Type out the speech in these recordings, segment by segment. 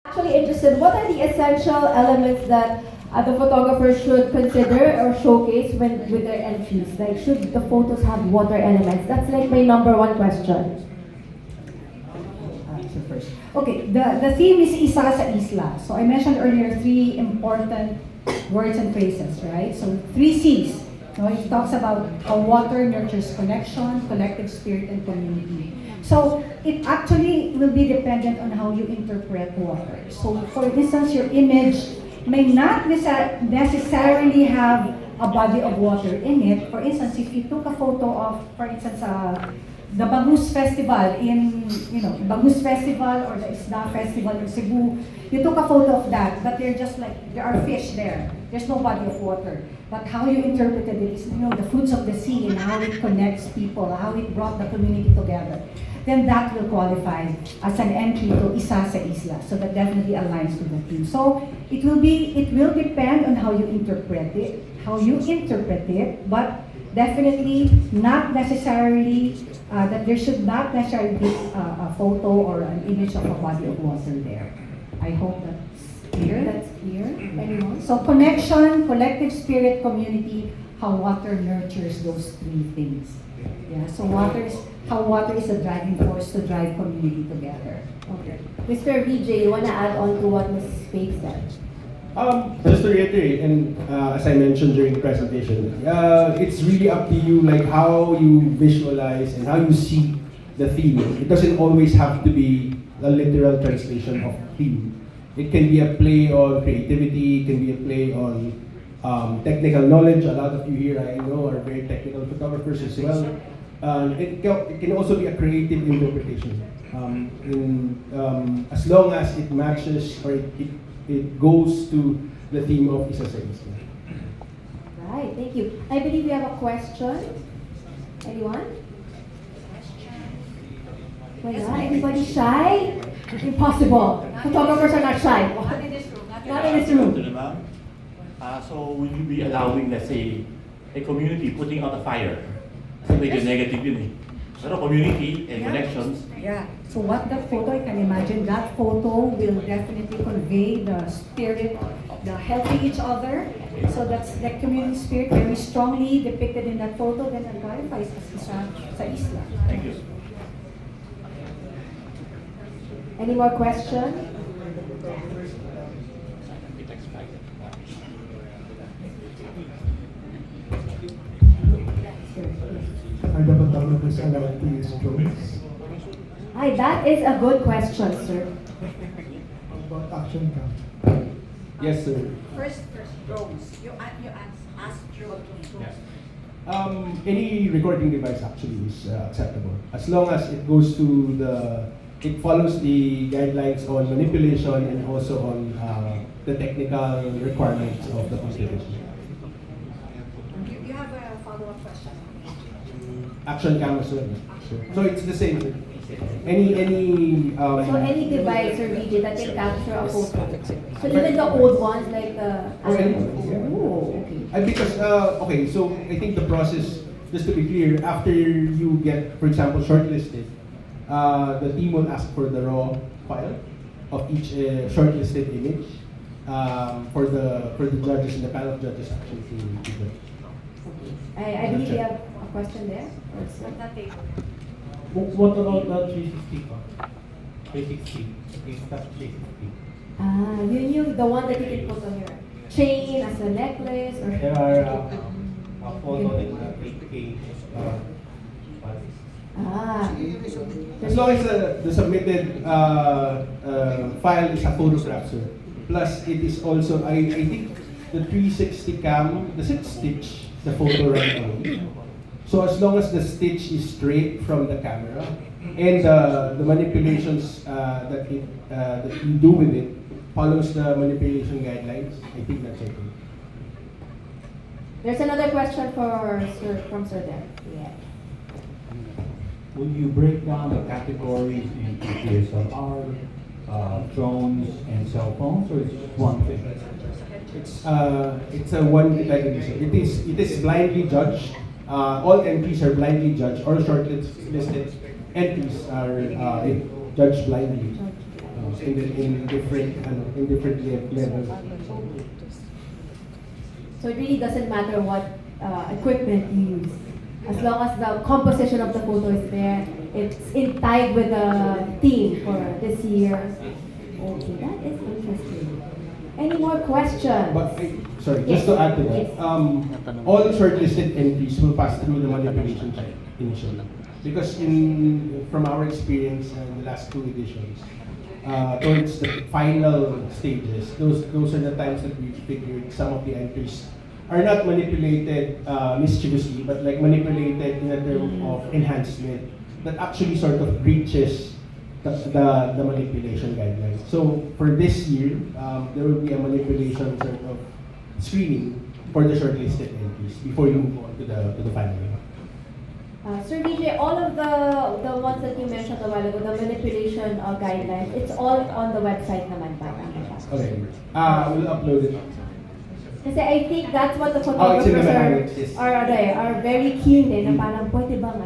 Actually interested, what are the essential elements that the photographer should consider or showcase when with their entries? Like, should the photos have water elements? That's like my number one question. So first. Okay, the theme is Isa sa Isla. So I mentioned earlier three important words and phrases, right? So three C's. No, it talks about how water nurtures connection, collective spirit, and community. So it actually will be dependent on how you interpret water. So for instance, your image may not necessarily have a body of water in it. For instance, if you took a photo of, for instance, the Bangus Festival Bangus Festival or the Isda Festival in Cebu, you took a photo of that, but there are fish there. There's no body of water. But how you interpreted it is, the fruits of the sea and how it connects people, how it brought the community together. Then that will qualify as an entry to Isa sa Isla. So that definitely aligns with the theme. So it will depend on how you interpret it, but definitely not necessarily that there should not necessarily be a photo or an image of a body of water there. I hope that's clear. Anyone? So connection, collective spirit, community, how water nurtures those three things. Yeah. So how water is a driving force to drive community together. Okay. Mr. VJ, you want to add on to what Ms. Faith said? Just to reiterate, and as I mentioned during the presentation, it's really up to you, like how you visualize and how you see the theme. It doesn't always have to be a literal translation of theme. It can be a play on creativity, it can be a play on technical knowledge. A lot of you here, I know, are very technical photographers as well. It can also be a creative interpretation. As long as it matches or it goes to the theme of Isa sa Isla. Right, thank you. I believe we have a question. Anyone? Wala? Anybody shy? Impossible. Photographers are not shy. Not in this room. Not in this room. So will you be allowing, let's say, a community putting out a fire? Kasi medyo negative yun eh. Pero community and connections. Yeah. So what that photo, I can imagine that photo will definitely convey the spirit, the helping each other. So that's the community spirit very strongly depicted in that photo. Then it clarifies as Isa sa Isla. Thank you. Any more questions? Are the photographers allowed to use drones? Hi, that is a good question, sir. About action cam? Yes, sir. First drones. You asked drones. Yes. Any recording device actually is acceptable as long as it goes to it follows the guidelines on manipulation and also on the technical requirements of the constitution. You have a follow-up question. Action camera, sir. Sure. So it's the same. Any So any device or video that can capture a photo. So even the old ones like the oh, okay. Because okay, so I think the process, just to be clear, after you get, for example, shortlisted, the team will ask for the raw file of each shortlisted image for the judges and the panel of judges actually to judge. I believe we have a question there. That table. What about the 360 pa? 360. Insta 360. Yun the one that you can put on your chain as a necklace or. There are a photo in the 8K. As long as the submitted file is a photograph, sir. Plus, it is also, I think, the 360 cam, does it stitch the photo right away? So as long as the stitch is straight from the camera and the manipulations that you do with it follows the manipulation guidelines, I think that's okay. There's another question from Sir there. Yeah. Will you break down the categories into DSLR, drones, and cell phones, or is it one thing? It's a one category. It is blindly judged. All entries are blindly judged. All shortlisted entries are judged blindly. in different levels. So it really doesn't matter what equipment you use. As long as the composition of the photo is there, it's in tied with the theme for this year. Okay, that is interesting. Any more questions? But sorry, just to add to that, Yes. all shortlisted entries will pass through the manipulation check initially. Because from our experience in the last 2 editions, towards the final stages, those are the times that we figured some of the entries are not manipulated mischievously, but like manipulated in a term of enhancement that actually sort of breaches the manipulation guidelines. So for this year, there will be a manipulation sort of screening for the shortlisted entries before you move on to the final. Sir Vijay, all of the ones that you mentioned a while ago, the manipulation guidelines, it's all on the website naman pa. Okay. We'll upload it. Kasi I think that's what the Oh, it's in photographers the mechanics, yes. are very keen na parang pwede bang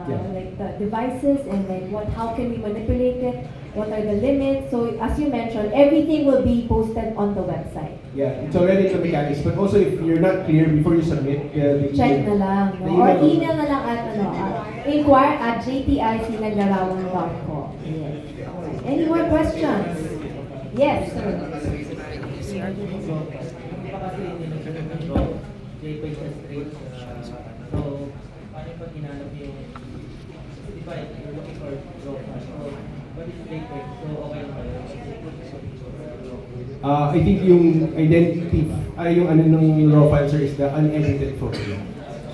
Yeah. like the devices and like how can we manipulate it, what are the limits. So as you mentioned, everything will be posted on the website. Yeah, it's already in the mechanics. But also, if you're not clear before you submit, the Check na lang, the no? Or email na lang at inquire@jtisinaglarawan.com. Yes. Any more questions? Yes, sir. I think yung identity, yung ano nung raw file, sir, is the unedited photo.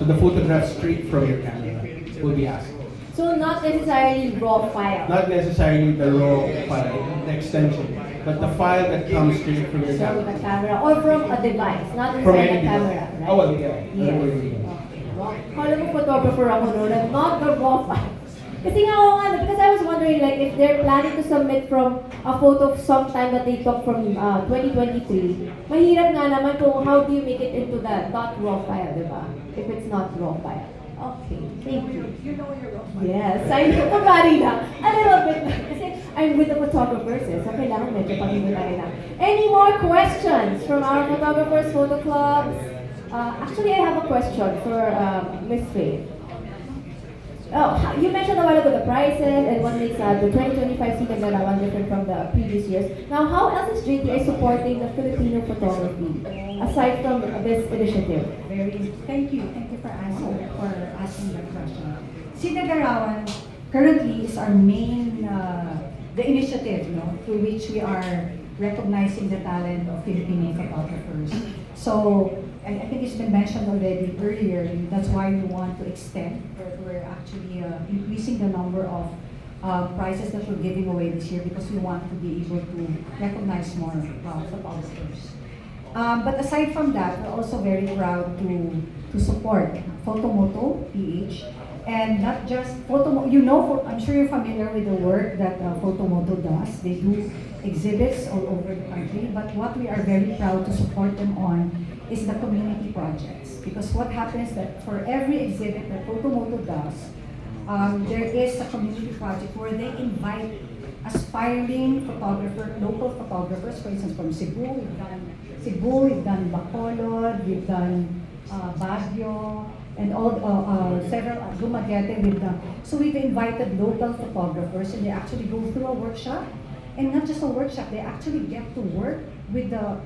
So the photograph straight from your camera will be asked. So not necessarily raw file. Not necessarily the raw file, the extension, but the file that comes straight from your So the camera. camera or from a device, not From inside any the camera, device. right? Oh, well, yeah. Yes. Kala mo photographer ako noon, and not the raw file. Kasi nga ako nga, because I was wondering like if they're planning to submit from a photo of some time that they took from 2023, mahirap nga naman kung how do you make it into the .raw file, di ba? If it's not raw file. Okay, thank you. You know your own. Yes, I'm kumari lang. A little bit lang. Kasi I'm with the photographers eh, so kailangan medyo pag-himulay lang. Any more questions from our photographers, photo clubs? Actually, I have a question for Miss Faith. Oh, you mentioned a while ago the prices and what makes the 2025 Sinaglarawan different from the previous years. Now, how else is JTI supporting the Filipino photography aside from this initiative? Thank you for asking that question. Sinaglarawan currently is our main the initiative, through which we are recognizing the talent of Filipino photographers. So, I think it's been mentioned already earlier. That's why we want to extend. We're actually increasing the number of prizes that we're giving away this year because we want to be able to recognize more photographers. But aside from that, we're also very proud to support Photomoto PH, and not just Photomoto. I'm sure you're familiar with the work that Photomoto does. They do exhibits all over the country, but what we are very proud to support them on is the community projects. Because what happens that for every exhibit that Photomoto does, there is a community project where they invite aspiring local photographers, for instance, from Cebu. We've done Bacolod, we've done Baguio, and several Dumaguete we've done. So we've invited local photographers, and they actually go through a workshop, and not just a workshop, they actually get to work with the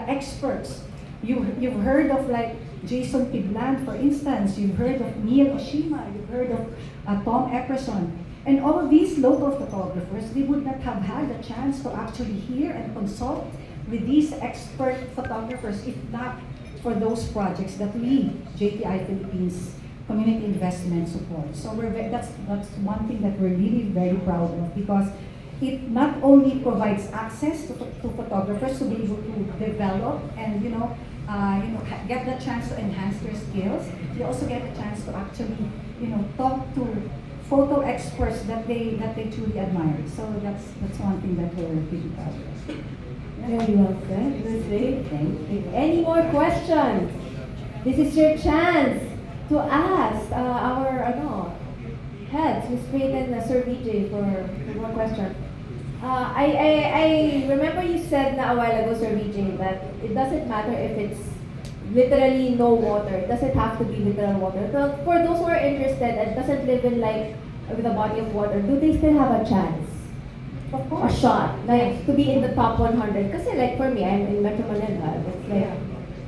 experts. You've heard of like Jason Pidland, for instance. You've heard of Neil Oshima. You've heard of Tom Epperson. And all of these local photographers, they would not have had a chance to actually hear and consult with these expert photographers if not for those projects that we, JTI Philippines Community Investment support. So that's one thing that we're really very proud of, because it not only provides access to photographers to be able to develop and get the chance to enhance their skills. They also get a chance to actually talk to photo experts that they truly admire. So that's one thing that we're really proud of. Very well said, Ms. Faith. Thank you. Any more questions? This is your chance to ask our heads, Ms. Faith and Sir Vijay, for more questions. I remember you said na a while ago, Sir VJ, that it doesn't matter if it's literally no water. It doesn't have to be literal water. So for those who are interested and doesn't live in like with a body of water, do they still have a chance? Of A course. shot, like to be in the top 100. Kasi like for me, I'm in Metro Manila. It's like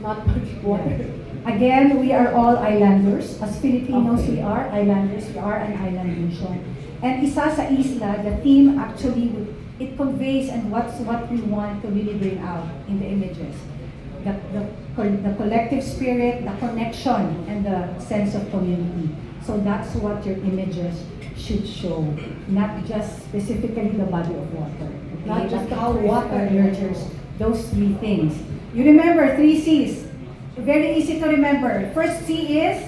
not much water. Again, we are all islanders. As Filipinos, Okay. we are islanders. We are an island nation. And isa sa isla, the theme actually, it conveys and what we want to really bring out in the images. The collective spirit, the connection, and the sense of community. So that's what your images should show, not just specifically the body of water. Okay? Not just But the how water water. nurtures those three things. You remember 3 C's. Very easy to remember. First C is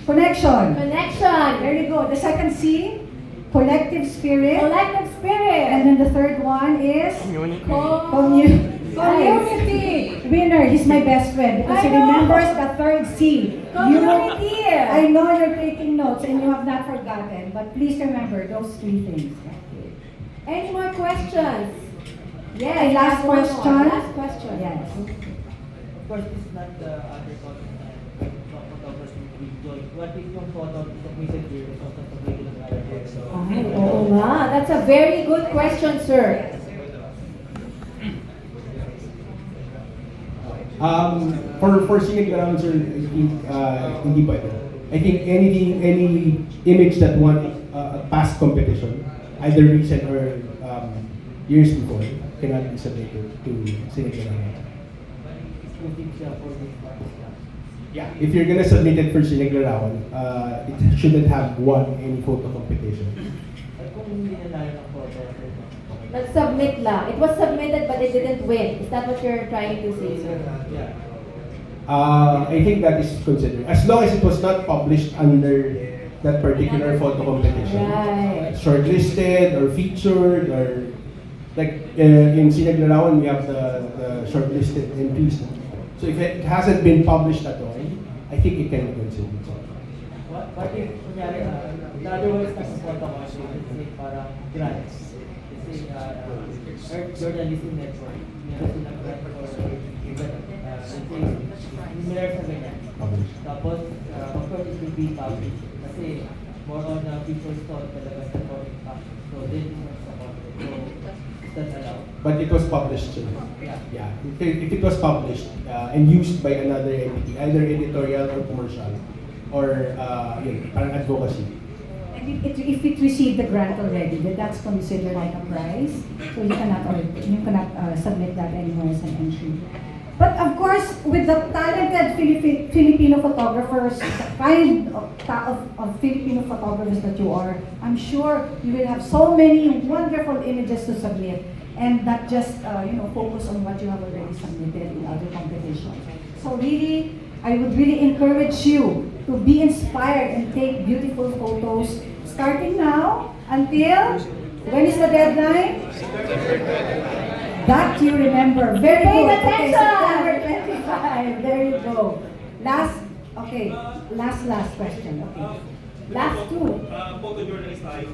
connection. Connection. There you go. The second C, collective spirit. Collective spirit. And then the third one is community. Winner. He's my best friend because he I know. remembers the third C. Community. I know you're taking notes and you have not forgotten, but please remember those 3 things. Any more questions? Yes. Okay, last one more. question. Last question. Yes. Of course, this is not the other photography video. What if yung photo submitted here is also submitted to other person? Ay, oo nga. That's a very good question, sir. For Sinaglarawan, sir, I think hindi pwede. I think any image that won a past competition, either recent or years before, cannot be submitted to Sinaglarawan. Exclusive siya for this part. Yeah, if you're gonna submit it for Sinaglarawan, it shouldn't have won any photo competition. At kung hindi na layo ng photo, Nag-submit lang. It was submitted but it didn't win. Is that what you're trying to say, sir? yeah. I think that is considered. As long as it was not published under that particular photo competition. Right. Shortlisted or featured or like in Sinaglarawan we have the shortlisted entries. So if it hasn't been published at all, I think it can be considered. What if, kunyari, the other one is nasa photo ko, let's say parang grants. Let's say, Earth Journalism Network. Meron silang grant for let's say, similar sa ganyan. Published. Tapos, of course, it will be published. Kasi more on people's thought talaga sa public action. So, this is not supported. So, is that allowed? But it was published. Sir. Yeah. Yeah. If it was published and used by another entity, either editorial or commercial, or parang advocacy. And if it received the grant already, then that's considered like a prize. So you cannot submit that anymore as an entry. But of course, with the talented Filipino photographers, the kind of Filipino photographers that you are, I'm sure you will have so many wonderful images to submit, and not just focus on what you have already submitted in other competitions. So really, I would really encourage you to be inspired and take beautiful photos starting now until, when is the deadline? That you remember. Very Pay good. attention! September 25. There you go. Last question. Okay. Last two. Photojournalist tayo.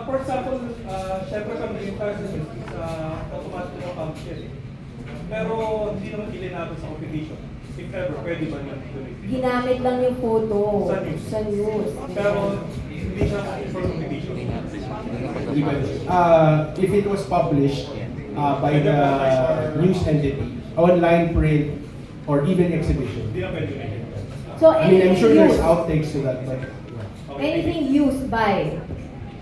For example, syempre kami yung person is automatic na publish. Pero hindi naman ilinabot sa competition. If ever, pwede ba niya tuloy? Ginamit lang yung photo Sa news. sa news. Pero hindi siya for competition. If it was published by the news entity, online, print, or even exhibition. Hindi na pwede rin. So I mean, I'm sure there's used, outtakes to that, but anything used by,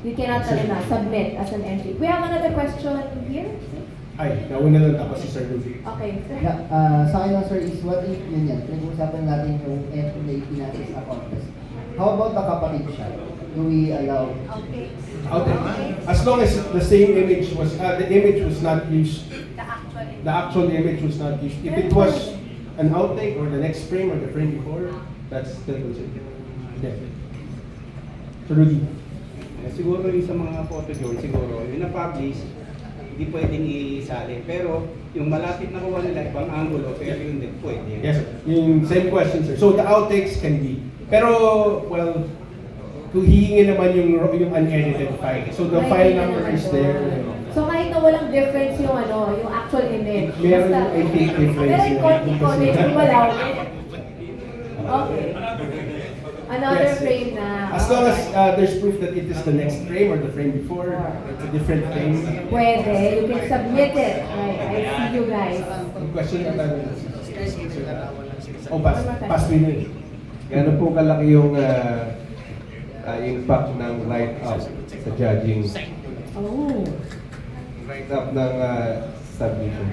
you cannot submit as an entry. We have another question here. ay, nauna lang tapos si Sir Ruby. Okay. Sa akin lang sir is what if yun yan, pinag-uusapan natin yung FNAP natin sa contest. How about the kapatid shot? Do we allow? Outtake. As long as the same image was, the image was not used, the actual image was not used. If it was an outtake or the next frame or the frame before, that's still considered. Yeah. So Rudy. Siguro yung sa mga photo journal, siguro yung na-publish, hindi pwedeng isali. Pero yung malapit na kuha nila, ibang angulo, pero yung din pwede. Yes, sir. Yung same question, sir. So the outtakes can be. Pero, well, hihingi naman yung unedited file. So the Ay, file hindi number naman is yun. there. So kahit na walang difference yung yung actual image. Meron basta- I think difference. Pero yung konti-konti, gumalaw. Okay. Another Yes. frame na. As long as there's proof that it is the next frame or the frame before, it's a different frame. Pwede, you can submit it. Right, I see you guys. Yung question na tayo. Oh, pass me na. Gano'n po kalaki yung impact ng write-up sa judging? Oh. Write-up ng submission.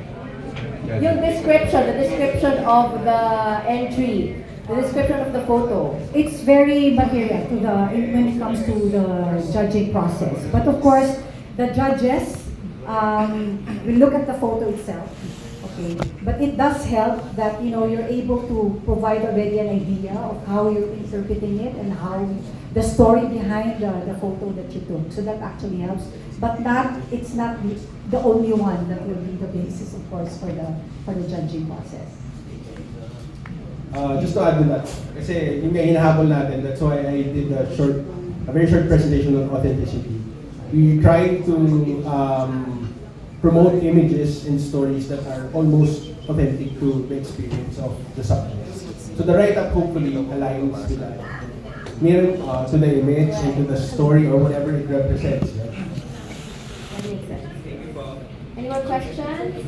Yung the description of the entry, the description of the photo. It's very material to when it comes to the judging process. But of course, the judges will look at the photo itself. Okay, but it does help that you're able to provide already an idea of how you're interpreting it and how the story behind the photo that you took. So that actually helps, but it's not the only one that will be the basis, of course, for the judging process. Just to add to that, kasi yung nga hinahabol natin, that's why I did a very short presentation on authenticity. We try to promote images and stories that are almost authentic to the experience of the subject. So the write-up hopefully aligns to that. To the image and to the story or whatever it represents. Right? That makes sense. Any more questions?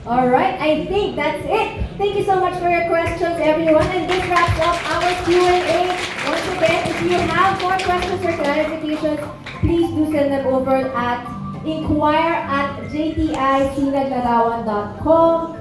All right, I think that's it. Thank you so much for your questions, everyone. And this wraps up our Q&A. Once again, if you have more questions or clarifications, please do send them over at inquire@jti.sinaglarawan.com.